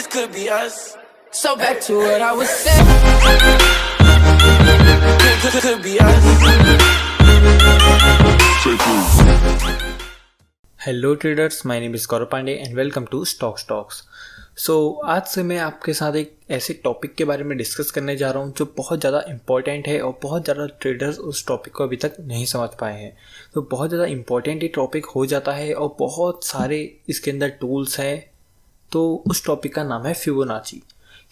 this could be us. So back to what I was saying. Could be us. Hello traders, my name is Gaurav Pandey and welcome to stocks talks. So आज से मैं आपके साथ एक ऐसे topic के बारे में डिस्कस करने जा रहा हूँ जो बहुत ज़्यादा इम्पॉर्टेंट है और बहुत ज़्यादा ट्रेडर्स उस टॉपिक को अभी तक नहीं समझ पाए हैं। तो बहुत ज़्यादा इम्पॉर्टेंट ये टॉपिक हो जाता है और बहुत सारे इसके अंदर टूल्स हैं। तो उस टॉपिक का नाम है फिबोनाची।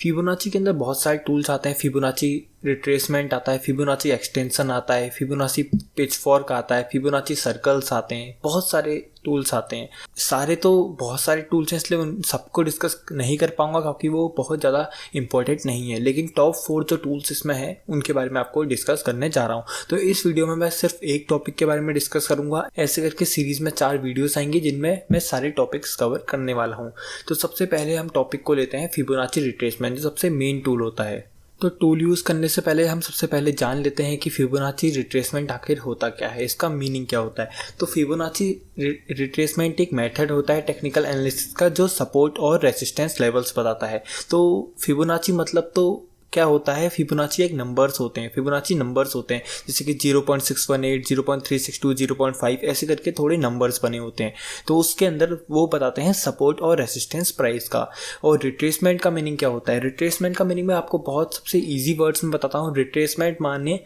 फिबोनाची के अंदर बहुत सारे टूल्स आते हैं। फिबोनाची रिट्रेसमेंट आता है, फिबोनाची एक्सटेंशन आता है, फिबोनाची पिचफॉर्क आता है, फिबोनाची सर्कल्स आते हैं, बहुत सारे टूल्स आते हैं। सारे तो बहुत सारे टूल्स हैं, इसलिए उन सबको डिस्कस नहीं कर पाऊंगा क्योंकि वो बहुत ज़्यादा इंपॉर्टेंट नहीं है। लेकिन टॉप 4 जो टूल्स इसमें हैं उनके बारे में आपको डिस्कस करने जा रहा हूँ। तो इस वीडियो में मैं सिर्फ एक टॉपिक के बारे में डिस्कस करूँगा। ऐसे करके सीरीज़ में 4 वीडियोस आएंगी जिनमें मैं सारे टॉपिक्स कवर करने वाला हूँ। तो सबसे पहले हम टॉपिक को लेते हैं फिबोनाची रिट्रेसमेंट, जो सबसे मेन टूल होता है। तो टूल यूज़ करने से पहले हम सबसे पहले जान लेते हैं कि फिबोनाची रिट्रेसमेंट आखिर होता क्या है, इसका मीनिंग क्या होता है। तो फिबोनाची रिट्रेसमेंट एक मेथड होता है टेक्निकल एनालिसिस का जो सपोर्ट और रेजिस्टेंस लेवल्स बताता है। तो फिबोनाची मतलब तो क्या होता है, फिबोनाची एक नंबर्स होते हैं, फिबोनाची नंबर्स होते हैं जैसे कि 0.618, 0.362, 0.5 ऐसे करके थोड़े नंबर्स बने होते हैं। तो उसके अंदर वो बताते हैं सपोर्ट और रेजिस्टेंस प्राइस का। और रिट्रेसमेंट का मीनिंग क्या होता है, रिट्रेसमेंट का मीनिंग मैं आपको बहुत सबसे ईजी वर्ड्स में बताता हूँ। रिट्रेसमेंट माने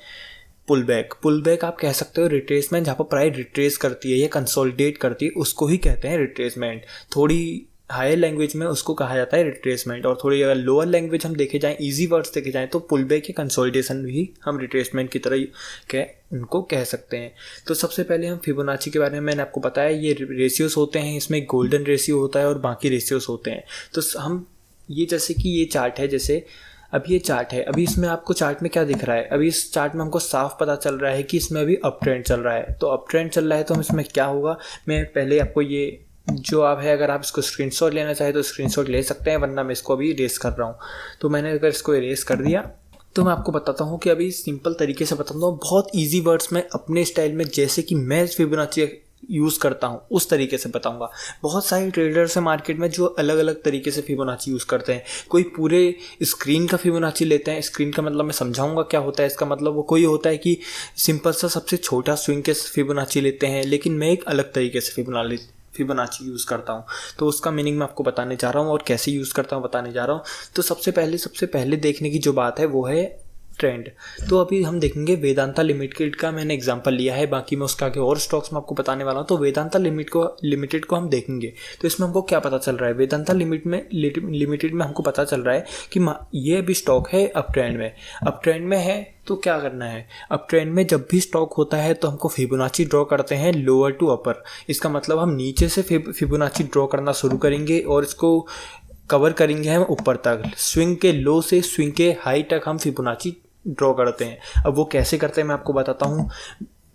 पुल बैक आप कह सकते हो। रिट्रेसमेंट जहाँ पर प्राइस रिट्रेस करती है या कंसोलिडेट करती है उसको ही कहते हैं रिट्रेसमेंट। थोड़ी हायर लैंग्वेज में उसको कहा जाता है रिट्रेसमेंट, और थोड़ी अगर लोअर लैंग्वेज हम देखे जाएं, इजी वर्ड्स देखे जाएं, तो पुल बैक या कंसोलिडेशन भी हम रिट्रेसमेंट की तरह उनको कह सकते हैं। तो सबसे पहले हम फिबोनाची के बारे में, मैंने आपको बताया ये रेशियोस होते हैं, इसमें गोल्डन रेशियो होता है और बाकी रेशियोस होते हैं। तो हम ये जैसे कि ये चार्ट है, जैसे अब ये चार्ट है, अभी इसमें आपको चार्ट में क्या दिख रहा है, अभी इस चार्ट में हमको साफ पता चल रहा है कि इसमें अभी अप ट्रेंड चल रहा है। तो अप ट्रेंड चल रहा है तो हम इसमें क्या होगा, मैं पहले आपको ये जो आप है, अगर आप इसको स्क्रीनशॉट लेना चाहे तो स्क्रीनशॉट ले सकते हैं, वरना मैं इसको अभी इरेज कर रहा हूँ। तो मैंने अगर इसको इरेज कर दिया तो मैं आपको बताता हूँ कि अभी सिंपल तरीके से बताता हूँ, बहुत इजी वर्ड्स में अपने स्टाइल में, जैसे कि मैं फिबोनाची यूज़ करता हूँ उस तरीके से बताऊंगा। बहुत सारे ट्रेडर्स हैं मार्केट में जो अलग अलग तरीके से फिबोनाची यूज़ करते हैं। कोई पूरे स्क्रीन का फिबोनाची लेते हैं। स्क्रीन का मतलब मैं समझाऊंगा क्या होता है इसका मतलब। वो कोई होता है कि सिंपल सा सबसे छोटा स्विंग के फिबोनाची लेते हैं, लेकिन मैं एक अलग तरीके से फिबोनाची यूज़ करता हूँ। तो उसका मीनिंग मैं आपको बताने जा रहा हूँ और कैसे यूज़ करता हूँ बताने जा रहा हूँ। तो सबसे पहले देखने की जो बात है वो है ट्रेंड। तो अभी हम देखेंगे वेदांता लिमिटेड का मैंने एग्जांपल लिया है, बाकी मैं उसका आगे और स्टॉक्स में आपको बताने वाला हूँ। तो वेदांता लिमिटेड को हम देखेंगे तो इसमें हमको क्या पता चल रहा है। वेदांता लिमिटेड में हमको पता चल रहा है कि ये अभी स्टॉक है अप ट्रेंड में है। तो क्या करना है, अप ट्रेंड में जब भी स्टॉक होता है तो हमको फिबोनाची ड्रॉ करते हैं लोअर टू अपर। इसका मतलब हम नीचे से फिबोनाची ड्रॉ करना शुरू करेंगे और इसको कवर करेंगे हम ऊपर तक। स्विंग के लो से स्विंग के हाई तक हम फिबोनाची ड्रॉ करते हैं। अब वो कैसे करते हैं मैं आपको बताता हूँ।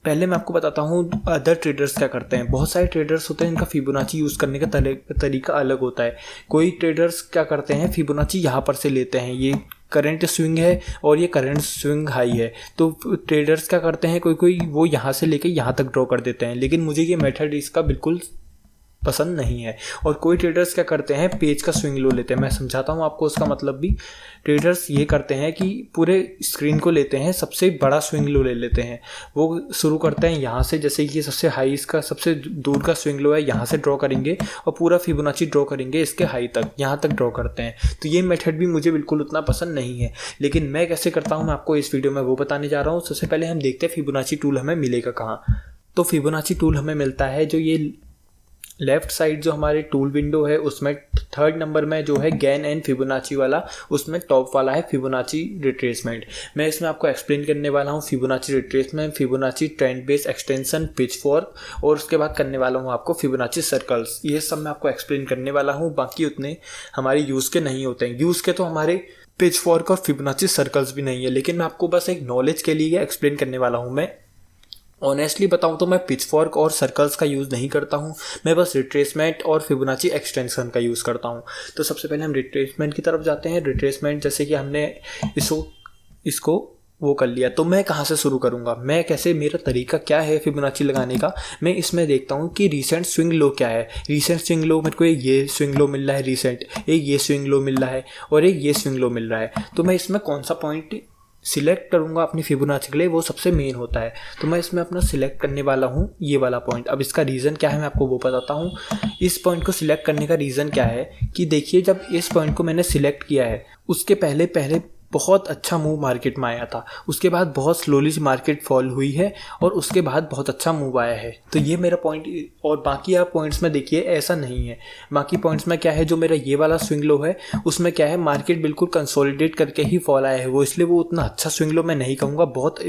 पहले मैं आपको बताता हूँ अदर ट्रेडर्स क्या करते हैं। बहुत सारे ट्रेडर्स होते हैं जिनका फिबोनाची यूज़ करने का तरीका अलग होता है। कोई ट्रेडर्स क्या करते हैं, फिबोनाची यहाँ पर से लेते हैं, ये करंट स्विंग है और ये करंट स्विंग हाई है। तो ट्रेडर्स क्या करते हैं, कोई वो यहाँ से लेके यहाँ तक ड्रॉ कर देते हैं, लेकिन मुझे ये मेथड इसका बिल्कुल पसंद नहीं है। और कोई ट्रेडर्स क्या करते हैं, पेज का स्विंग लो लेते हैं। मैं समझाता हूँ आपको उसका मतलब भी। ट्रेडर्स ये करते हैं कि पूरे स्क्रीन को लेते हैं, सबसे बड़ा स्विंग लो ले लेते हैं। वो शुरू करते हैं यहाँ से, जैसे कि सबसे हाई इसका सबसे दूर का स्विंग लो है, यहाँ से ड्रॉ करेंगे और पूरा फिबोनाची ड्रॉ करेंगे इसके हाई तक, यहाँ तक ड्रॉ करते हैं। तो ये मेथड भी मुझे बिल्कुल उतना पसंद नहीं है, लेकिन मैं कैसे करता हूँ मैं आपको इस वीडियो में वो बताने जा रहा हूँ। सबसे पहले हम देखते हैं फिबोनाची टूल हमें मिलेगा कहाँ। तो फिबोनाची टूल हमें मिलता है जो ये लेफ्ट साइड जो हमारे टूल विंडो है उसमें 3rd नंबर में जो है गैन एंड फिबोनाची वाला, उसमें टॉप वाला है फिबोनाची रिट्रेसमेंट। मैं इसमें आपको एक्सप्लेन करने वाला हूँ Fibonacci retracement, Fibonacci trend base extension, pitchfork, और उसके बाद करने वाला हूँ आपको फिबोनाची सर्कल्स। ये सब मैं आपको एक्सप्लेन करने वाला हूँ। बाकी उतने हमारे यूज़ के नहीं होते हैं। यूज़ के तो हमारे पिचफॉर्क और फिबोनाची सर्कल्स भी नहीं है, लेकिन मैं आपको बस एक नॉलेज के लिए एक्सप्लेन करने वाला हूँ। मैं ऑनेस्टली बताऊं तो मैं पिचफॉर्क और सर्कल्स का यूज़ नहीं करता हूं, मैं बस रिट्रेसमेंट और फिबोनाची एक्सटेंशन का यूज़ करता हूं। तो सबसे पहले हम रिट्रेसमेंट की तरफ जाते हैं। रिट्रेसमेंट जैसे कि हमने इसको वो कर लिया, तो मैं कहाँ से शुरू करूँगा, मैं कैसे, मेरा तरीका क्या है फिबोनाची लगाने का। मैं इसमें देखता हूँ कि रीसेंट स्विंग लो क्या है। रीसेंट स्विंग लो मेरे को एक ये स्विंग लो मिल रहा है रीसेंट, एक ये स्विंग लो मिल रहा है और एक ये स्विंग लो मिल रहा है। तो मैं इसमें कौन सा पॉइंट सिलेक्ट करूंगा अपनी फिबोनाची के लिए, वो सबसे मेन होता है। तो मैं इसमें अपना सिलेक्ट करने वाला हूँ ये वाला पॉइंट। अब इसका रीज़न क्या है मैं आपको वो बताता हूँ। इस पॉइंट को सिलेक्ट करने का रीज़न क्या है कि देखिए, जब इस पॉइंट को मैंने सिलेक्ट किया है उसके पहले पहले बहुत अच्छा मूव मार्केट में आया था, उसके बाद बहुत स्लोली मार्केट फॉल हुई है और उसके बाद बहुत अच्छा मूव आया है। तो ये मेरा पॉइंट। और बाकी आप पॉइंट्स में देखिए ऐसा नहीं है। बाकी पॉइंट्स में क्या है, जो मेरा ये वाला स्विंग लो है उसमें क्या है, मार्केट बिल्कुल कंसोलिडेट करके ही फॉल आया है वो, इसलिए वो उतना अच्छा स्विंग लो मैं नहीं कहूँगा। बहुत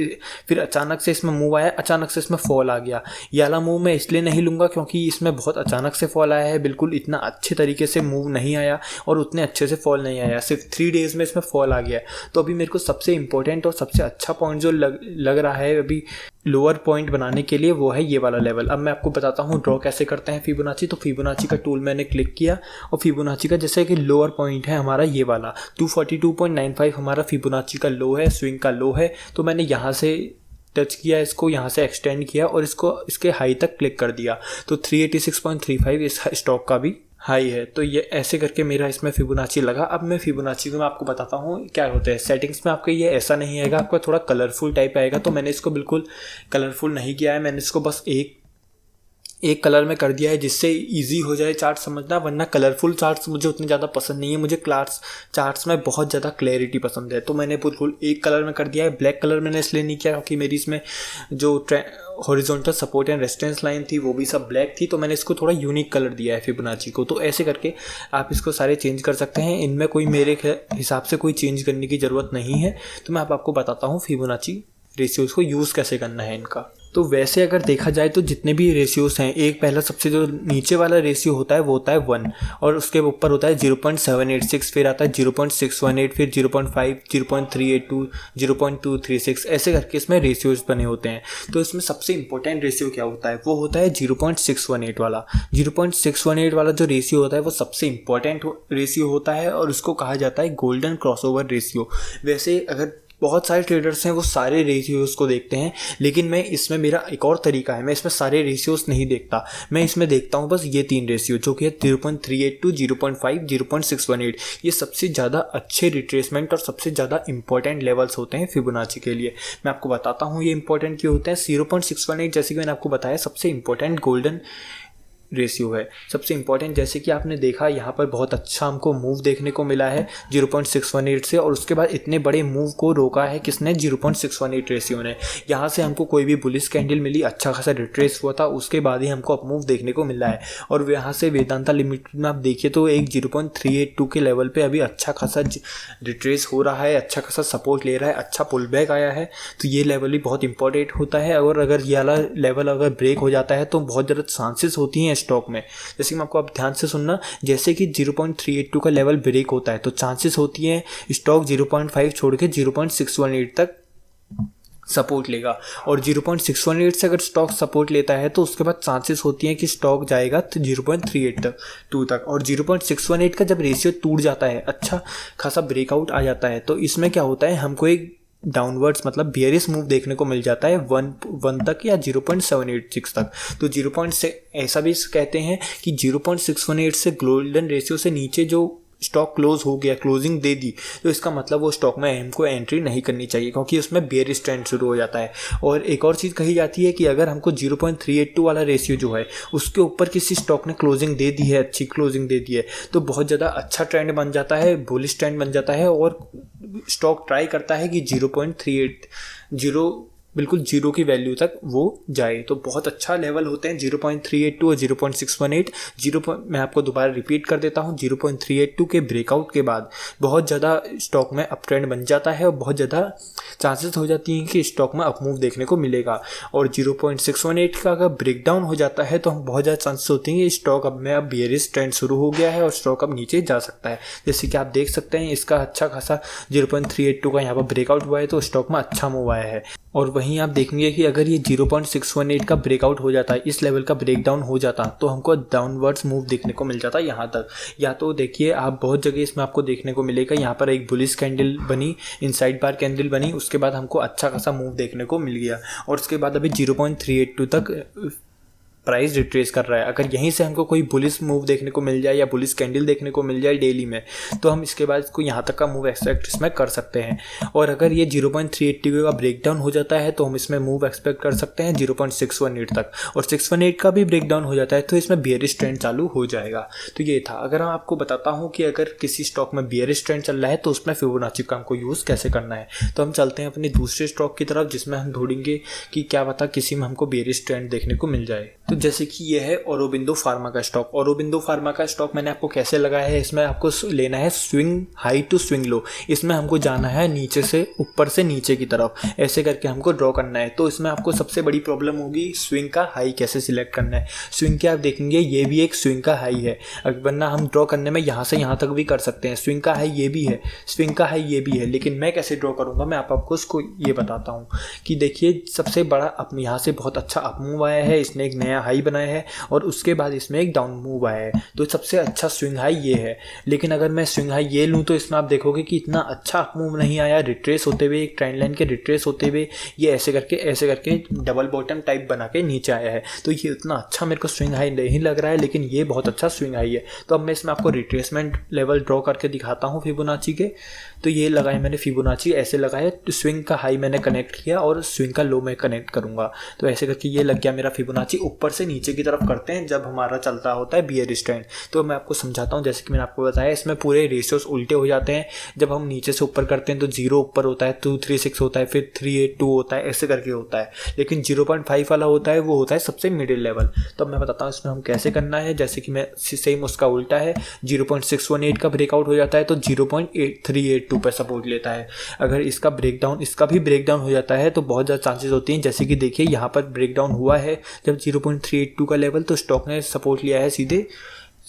फिर अचानक से इसमें मूव आया, अचानक से इसमें फॉल आ गया। ये वाला मूव मैं इसलिए नहीं लूँगा क्योंकि इसमें बहुत अचानक से फॉल आया है, बिल्कुल इतना अच्छे तरीके से मूव नहीं आया और उतने अच्छे से फॉल नहीं आया, सिर्फ 3 डेज़ में इसमें फॉल आ गया। तो अभी मेरे को सबसे इंपॉर्टेंट और सबसे अच्छा पॉइंट जो लग रहा है अभी लोअर पॉइंट बनाने के लिए, वो है ये वाला लेवल। अब मैं आपको बताता हूँ ड्रॉ कैसे करते हैं फिबोनाची। तो फिबोनाची का टूल मैंने क्लिक किया और फिबोनाची का जैसे कि लोअर पॉइंट है हमारा ये वाला 242.95 हमारा फिबोनाची का लो है, स्विंग का लो है। तो मैंने यहाँ से टच किया, इसको यहाँ से एक्सटेंड किया और इसको इसके हाई तक क्लिक कर दिया। तो 386.35 इस स्टॉक का भी हाई है। तो ये ऐसे करके मेरा इसमें फिबोनाची लगा। अब मैं फिबोनाची को मैं आपको बताता हूँ क्या होता है। सेटिंग्स में आपका ये ऐसा नहीं आएगा, आपका थोड़ा कलरफुल टाइप आएगा। तो मैंने इसको बिल्कुल कलरफुल नहीं किया है, मैंने इसको बस एक कलर में कर दिया है जिससे इजी हो जाए चार्ट समझना। वरना कलरफुल चार्ट्स मुझे उतने ज़्यादा पसंद नहीं है, मुझे चार्ट्स में बहुत ज़्यादा क्लैरिटी पसंद है। तो मैंने बिल्कुल एक कलर में कर दिया है। ब्लैक कलर मैंने इसलिए नहीं किया क्योंकि मेरी इसमें जो horizontal support and resistance line थी वो भी सब ब्लैक थी, तो मैंने इसको थोड़ा यूनिक कलर दिया है फिबोनाची को। तो ऐसे करके आप इसको सारे चेंज कर सकते हैं, इनमें कोई मेरे हिसाब से कोई चेंज करने की ज़रूरत नहीं है। तो मैं आपको बताता हूँ फिबोनाची रेशियोज़ को यूज़ कैसे करना है इनका। तो वैसे अगर देखा जाए तो जितने भी रेशियोज़ हैं, एक पहला सबसे जो नीचे वाला रेशियो होता है वो होता है 1 और उसके ऊपर होता है 0.786, फिर आता है 0.618, फिर 0.5, 0.382, 0.236, ऐसे करके इसमें रेशियोज़ बने होते हैं। तो इसमें सबसे इंपॉर्टेंट रेशियो क्या होता है, वो होता है 0.618 वाला। 0.618 वाला जो रेशियो होता है वो सबसे इंपॉर्टेंट रेशियो होता है और उसको कहा जाता है गोल्डन क्रॉसओवर रेशियो। वैसे अगर बहुत सारे ट्रेडर्स हैं वो सारे रेशियोज़ को देखते हैं, लेकिन मेरा एक और तरीका है, मैं इसमें सारे रेशियोज़ नहीं देखता। मैं इसमें देखता हूँ बस ये 3 रेशियो जो कि है 0.382, 0.5, 0.618। ये सबसे ज़्यादा अच्छे रिट्रेसमेंट और सबसे ज़्यादा इंपॉर्टेंट लेवल्स होते हैं फिबोनाची के लिए। मैं आपको बताता हूँ ये इंपॉर्टेंट क्यों होते हैं। 0.618 जैसे कि मैंने आपको बताया सबसे इंपॉर्टेंट गोल्डन रेशियो है, सबसे इंपॉर्टेंट। जैसे कि आपने देखा यहाँ पर बहुत अच्छा हमको मूव देखने को मिला है 0.618 से, और उसके बाद इतने बड़े मूव को रोका है किसने, 0.618 रेशियो ने। यहाँ से हमको कोई भी बुलिश कैंडल मिली, अच्छा खासा रिट्रेस हुआ था, उसके बाद ही हमको अप मूव देखने को मिला है। और यहाँ से वेदांता लिमिटेड में आप देखिए तो एक 0.382 के लेवल पे अभी अच्छा खासा रिट्रेस हो रहा है, अच्छा खासा सपोर्ट ले रहा है, अच्छा पुल बैक आया है। तो ये लेवल भी बहुत इंपॉर्टेंट होता है, और अगर ये वाला लेवल अगर ब्रेक हो जाता है तो बहुत ज़्यादा चांसेस होती हैं स्टॉक में। जैसे कि आपको आप ध्यान से सुनना, जैसे कि 0.382 का लेवल ब्रेक होता है तो चांसेस होती है स्टॉक 0.5 छोड़ के 0.618 तक सपोर्ट लेगा, और 0.618 से अगर स्टॉक सपोर्ट लेता है तो उसके बाद चांसेस होती हैं कि स्टॉक जाएगा 0.382 तक। और 0.618 का जब रेशियो टूट जाता है, अच्छा खासा ब्रेकआउट आ जाता है, तो इसमें क्या होता है, हमको एक डाउनवर्ड्स मतलब बेयरिश मूव देखने को मिल जाता है 1 तक या 0.786 तक। तो 0. ऐसा भी कहते हैं कि 0.618 से गोल्डन रेशियो से नीचे जो स्टॉक क्लोज हो गया, क्लोजिंग दे दी, तो इसका मतलब वो स्टॉक में हमको एंट्री नहीं करनी चाहिए, क्योंकि उसमें बेयरिश ट्रेंड शुरू हो जाता है। और एक और चीज़ कही जाती है कि अगर हमको 0.382 वाला रेशियो जो है उसके ऊपर किसी स्टॉक ने क्लोजिंग दे दी है, अच्छी क्लोजिंग दे दी है, तो बहुत ज़्यादा अच्छा ट्रेंड बन जाता है, बुलिश ट्रेंड बन जाता है, और स्टॉक ट्राई करता है कि 0.380 बिल्कुल 0 की वैल्यू तक वो जाए। तो बहुत अच्छा लेवल होते हैं 0.382 और 0.618। मैं आपको दोबारा रिपीट कर देता हूँ, 0.382 के ब्रेकआउट के बाद बहुत ज़्यादा स्टॉक में अप ट्रेंड बन जाता है और बहुत ज़्यादा चांसेस हो जाती हैं कि स्टॉक में अप मूव देखने को मिलेगा। और 0.618 का अगर ब्रेकडाउन हो जाता है तो बहुत ज़्यादा चांसेस होती हैं कि स्टॉक अब बेयरिश ट्रेंड शुरू हो गया है और स्टॉक अब नीचे जा सकता है। जैसे कि आप देख सकते हैं इसका अच्छा खासा 0.382 का यहाँ पर ब्रेकआउट हुआ है, तो स्टॉक में अच्छा मूव आया है। और वहीं आप देखेंगे कि अगर ये 0.618 का ब्रेकआउट हो जाता है, इस लेवल का ब्रेकडाउन हो जाता, तो हमको डाउनवर्ड्स मूव देखने को मिल जाता है यहाँ तक। या तो देखिए आप बहुत जगह इसमें आपको देखने को मिलेगा, यहाँ पर एक बुलिश कैंडल बनी, इनसाइड बार कैंडल बनी, उसके बाद हमको अच्छा खासा मूव देखने को मिल गया और उसके बाद अभी 0.382 तक प्राइस रिट्रेस कर रहा है। अगर यहीं से हमको कोई बुलिश मूव देखने को मिल जाए या बुलिश कैंडल देखने को मिल जाए डेली में, तो हम इसके बाद इसको यहाँ तक का मूव एक्सपेक्ट इसमें कर सकते हैं। और अगर ये 0.380 का ब्रेकडाउन हो जाता है तो हम इसमें मूव एक्सपेक्ट कर सकते हैं 0.618 तक, और 618 का भी ब्रेकडाउन हो जाता है तो इसमें बियरिश ट्रेंड चालू हो जाएगा। तो ये था। अगर मैं आपको बताता हूँ कि अगर किसी स्टॉक में बियरिश ट्रेंड चल रहा है तो उसमें फिबोनाची का हमको यूज़ कैसे करना है, तो हम चलते हैं अपने दूसरे स्टॉक की तरफ जिसमें हम ढूंढेंगे कि क्या पता किसी में हमको बियरिश ट्रेंड देखने को मिल जाए। तो जैसे कि ये है औरोबिंदो फार्मा का स्टॉक। औरोबिंदो फार्मा का स्टॉक मैंने आपको कैसे लगाया है, इसमें आपको लेना है swing high to swing low. इसमें हमको जाना है नीचे से ऊपर से नीचे की तरफ, ऐसे करके हमको ड्रॉ करना है। तो इसमें आपको सबसे बड़ी प्रॉब्लम होगी स्विंग का हाई कैसे सिलेक्ट करना है। स्विंग के आप देखेंगे ये भी एक स्विंग का हाई है, वरना हम ड्रॉ करने में यहाँ से यहाँ तक भी कर सकते हैं। स्विंग का हाई ये भी है, स्विंग का हाई ये भी है, लेकिन मैं कैसे ड्रॉ करूँगा मैं आपको उसको ये बताता हूँ कि देखिए सबसे बड़ा अपने यहाँ से बहुत अच्छा अप मूव आया है, इसने एक नया हाई बनाया है और उसके बाद इसमें एक डाउन मूव आया है। तो सबसे अच्छा स्विंग हाई ये है, लेकिन अगर मैं स्विंग हाई ये लूँ तो इसमें आप देखोगे कि इतना अच्छा अप मूव नहीं आया। रिट्रेस होते हुए, एक ट्रेंड लाइन के रिट्रेस होते हुए ये ऐसे करके डबल बॉटम टाइप बना के नीचे आया है। तो ये उतना अच्छा मेरे को स्विंग हाई नहीं लग रहा है, लेकिन ये बहुत अच्छा स्विंग हाई है। तो अब मैं इसमें आपको रिट्रेसमेंट लेवल ड्रॉ करके दिखाता हूँ फिबोनाची के। तो ये लगाए मैंने फिबोनाची, ऐसे लगाए, स्विंग का हाई मैंने कनेक्ट किया और स्विंग का लो मैं कनेक्ट करूँगा। तो ऐसे करके ये लग गया मेरा फिबोनाची। ऊपर से नीचे की तरफ करते हैं जब हमारा चलता होता है बियरिश ट्रेंड। तो मैं आपको समझाता हूँ, जैसे कि मैंने आपको बताया इसमें पूरे रेशियोस उल्टे हो जाते हैं। जब हम नीचे से ऊपर करते हैं तो 0 ऊपर होता है, 236 होता है, फिर 382 होता है, ऐसे करके होता है। लेकिन 0.5 वाला होता है वो होता है सबसे मिडिल लेवल। तो मैं बताता हूँ इसमें हम कैसे करना है। जैसे कि मैं सेम उसका उल्टा है, 0.618 का ब्रेकआउट हो जाता है तो 0.382 पर सपोर्ट लेता है। अगर इसका भी ब्रेकडाउन हो जाता है तो बहुत ज़्यादा चांसेस होती हैं। जैसे कि देखिए यहाँ पर ब्रेकडाउन हुआ है जब 0.382 का लेवल, तो स्टॉक ने सपोर्ट लिया है सीधे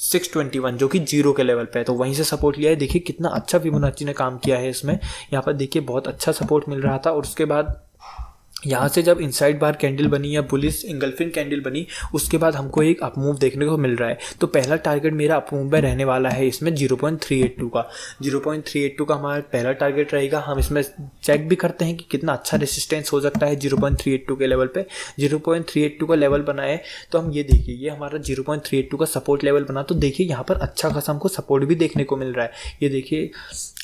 621 जो कि 0 के लेवल पे है, तो वहीं से सपोर्ट लिया है। देखिए कितना अच्छा फिबोनाची ने काम किया है इसमें। यहाँ पर देखिए बहुत अच्छा सपोर्ट मिल रहा था और उसके बाद यहाँ से जब इनसाइड बार कैंडल बनी या बुलिश इंगल्फिंग कैंडल बनी, उसके बाद हमको एक अप मूव देखने को मिल रहा है। तो पहला टारगेट मेरा अप मूव में रहने वाला है इसमें 0.382 का। 0.382 का हमारा पहला टारगेट रहेगा। हम इसमें चेक भी करते हैं कि कितना अच्छा रेसिस्टेंस हो सकता है 0.382 के लेवल पे। 0.382 का लेवल बना है तो हम ये देखिए ये हमारा 0.382 का सपोर्ट लेवल बना। तो देखिए यहाँ पर अच्छा खासा हमको सपोर्ट भी देखने को मिल रहा है। ये देखिए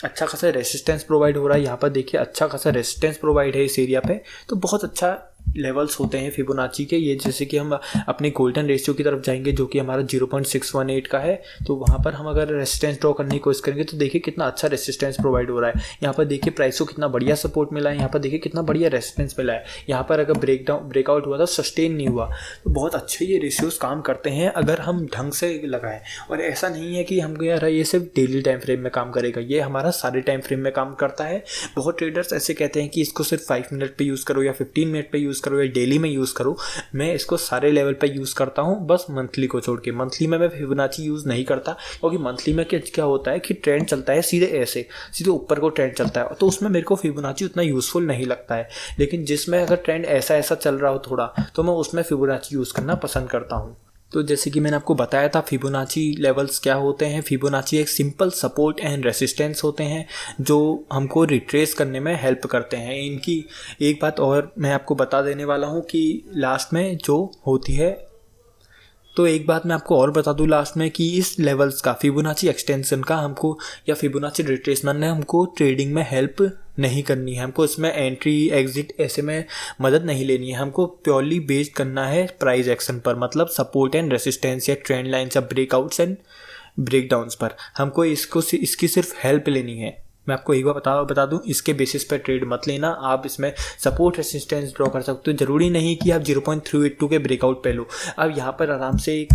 अच्छा खासा रेसिस्टेंस प्रोवाइड हो रहा है। यहाँ पर देखिए अच्छा खासा रेसिस्टेंस प्रोवाइड है इस एरिया पे। तो बहुत अच्छा लेवल्स होते हैं फिबोनाची के ये। जैसे कि हम अपनी गोल्डन रेशियो की तरफ जाएंगे जो कि हमारा 0.618 का है, तो वहाँ पर हम अगर रेसिस्टेंस ड्रॉ करने की कोशिश करेंगे तो देखिए कितना अच्छा रेसिस्टेंस प्रोवाइड हो रहा है। यहाँ पर देखिए प्राइस को कितना बढ़िया सपोर्ट मिला है, यहाँ पर देखिए कितना बढ़िया रेसिस्टेंस मिला है। यहाँ पर अगर ब्रेकआउट हुआ था, सस्टेन नहीं हुआ, तो बहुत अच्छे ये रेशियोज काम करते हैं अगर हम ढंग से लगाएं। और ऐसा नहीं है कि हम यार ये सिर्फ डेली टाइम फ्रेम में काम करेगा, ये हमारा सारे टाइम फ्रेम में काम करता है। बहुत ट्रेडर्स ऐसे कहते हैं कि इसको सिर्फ 5 मिनट पर यूज़ करो या 15 मिनट पर यूज़ करो या डेली में यूज़ करो। मैं इसको सारे लेवल पे यूज़ करता हूँ, बस मंथली को छोड़ के। मंथली में मैं फिबोनाची यूज़ नहीं करता क्योंकि मंथली में क्या होता है कि ट्रेंड चलता है सीधे ऊपर को ट्रेंड चलता है, तो उसमें मेरे को फिबोनाची उतना यूज़फुल नहीं लगता है। लेकिन जिसमें अगर ट्रेंड ऐसा चल रहा हो थोड़ा, तो मैं उसमें फिबोनाची यूज़ करना पसंद करता हूँ। तो जैसे कि मैंने आपको बताया था फिबोनाची लेवल्स क्या होते हैं। फिबोनाची एक सिंपल सपोर्ट एंड रेसिस्टेंस होते हैं जो हमको रिट्रेस करने में हेल्प करते हैं। इनकी एक बात और मैं आपको बता देने वाला हूँ कि लास्ट में जो होती है, तो एक बात मैं आपको और बता दूं लास्ट में कि इस लेवल्स का फिबोनाची एक्सटेंशन का हमको या फिबोनाची रिट्रेसमेंट ने हमको ट्रेडिंग में हेल्प नहीं करनी है। हमको इसमें एंट्री एग्जिट ऐसे में मदद नहीं लेनी है। हमको प्योरली बेस्ड करना है प्राइस एक्शन पर, मतलब सपोर्ट एंड रेसिस्टेंस या ट्रेंड लाइन्स या ब्रेकआउट्स एंड ब्रेकडाउन्स पर। हमको इसकी सिर्फ हेल्प लेनी है। मैं आपको एक बार बता दूं, इसके बेसिस पर ट्रेड मत लेना। आप इसमें सपोर्ट रेसिस्टेंस ड्रॉ कर सकते हो, ज़रूरी नहीं कि आप 0.382 के ब्रेकआउट पे लो। आप यहाँ पर आराम से एक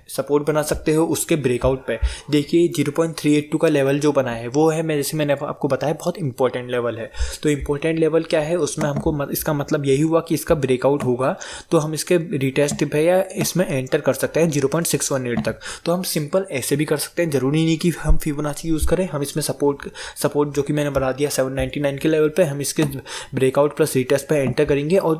सपोर्ट बना सकते हो उसके ब्रेकआउट पे। देखिए 0.382 का लेवल जो बना है वो है, जैसे मैंने आपको बताया, बहुत इंपॉर्टेंट लेवल है। तो इंपॉर्टेंट लेवल क्या है, उसमें हमको इसका मतलब यही हुआ कि इसका ब्रेकआउट होगा तो हम इसके रिटेस्ट पे या इसमें एंटर कर सकते हैं 0.618 तक। तो हम सिंपल ऐसे भी कर सकते हैं, ज़रूरी नहीं कि हम फिबोनाची यूज़ करें। हम इसमें सपोर्ट सपोर्ट जो कि मैंने बढ़ा दिया 799 के लेवल पे, हम इसके ब्रेकआउट प्लस रीटेस्ट पे एंटर करेंगे और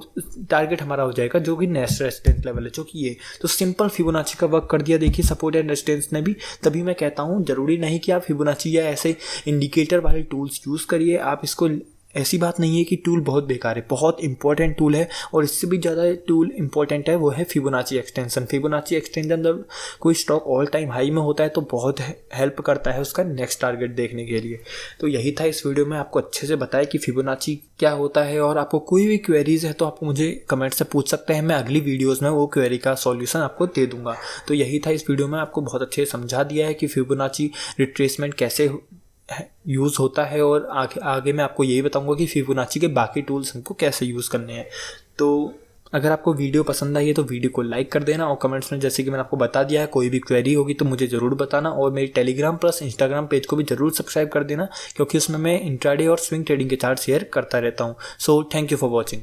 टारगेट हमारा हो जाएगा जो कि नेक्स्ट रेजिस्टेंस लेवल है, जो कि ये तो सिंपल फिबोनाची का वर्क कर दिया। देखिए सपोर्ट एंड रेजिस्टेंस ने भी, तभी मैं कहता हूँ ज़रूरी नहीं कि आप फिबोनाची या ऐसे इंडिकेटर वाले टूल्स यूज़ करिए। आप इसको, ऐसी बात नहीं है कि टूल बहुत बेकार है, बहुत इंपॉर्टेंट टूल है, और इससे भी ज़्यादा टूल इंपॉर्टेंट है वो है फिबोनाची एक्सटेंशन। फिबोनाची एक्सटेंशन जब कोई स्टॉक ऑल टाइम हाई में होता है तो बहुत हेल्प करता है उसका नेक्स्ट टारगेट देखने के लिए। तो यही था इस वीडियो में, आपको अच्छे से बताया कि फिबोनाची क्या होता है, और आपको कोई भी क्वेरीज है तो आप मुझे कमेंट से पूछ सकते हैं, मैं अगली वीडियोज़ में वो क्वेरी का सॉल्यूशन आपको दे दूँगा। तो यही था इस वीडियो में, आपको बहुत अच्छे से समझा दिया है कि फिबोनाची रिट्रेसमेंट कैसे यूज़ होता है, और आगे मैं आपको यही बताऊंगा कि फिबोनाची के बाकी टूल्स हमको कैसे यूज़ करने हैं। तो अगर आपको वीडियो पसंद आई है तो वीडियो को लाइक कर देना, और कमेंट्स में जैसे कि मैंने आपको बता दिया है कोई भी क्वेरी होगी तो मुझे ज़रूर बताना, और मेरी टेलीग्राम प्लस इंस्टाग्राम पेज को भी ज़रूर सब्सक्राइब कर देना, क्योंकि उसमें मैं इंट्राडे और स्विंग ट्रेडिंग के चार्ट शेयर करता रहता हूँ। So thank you for watching.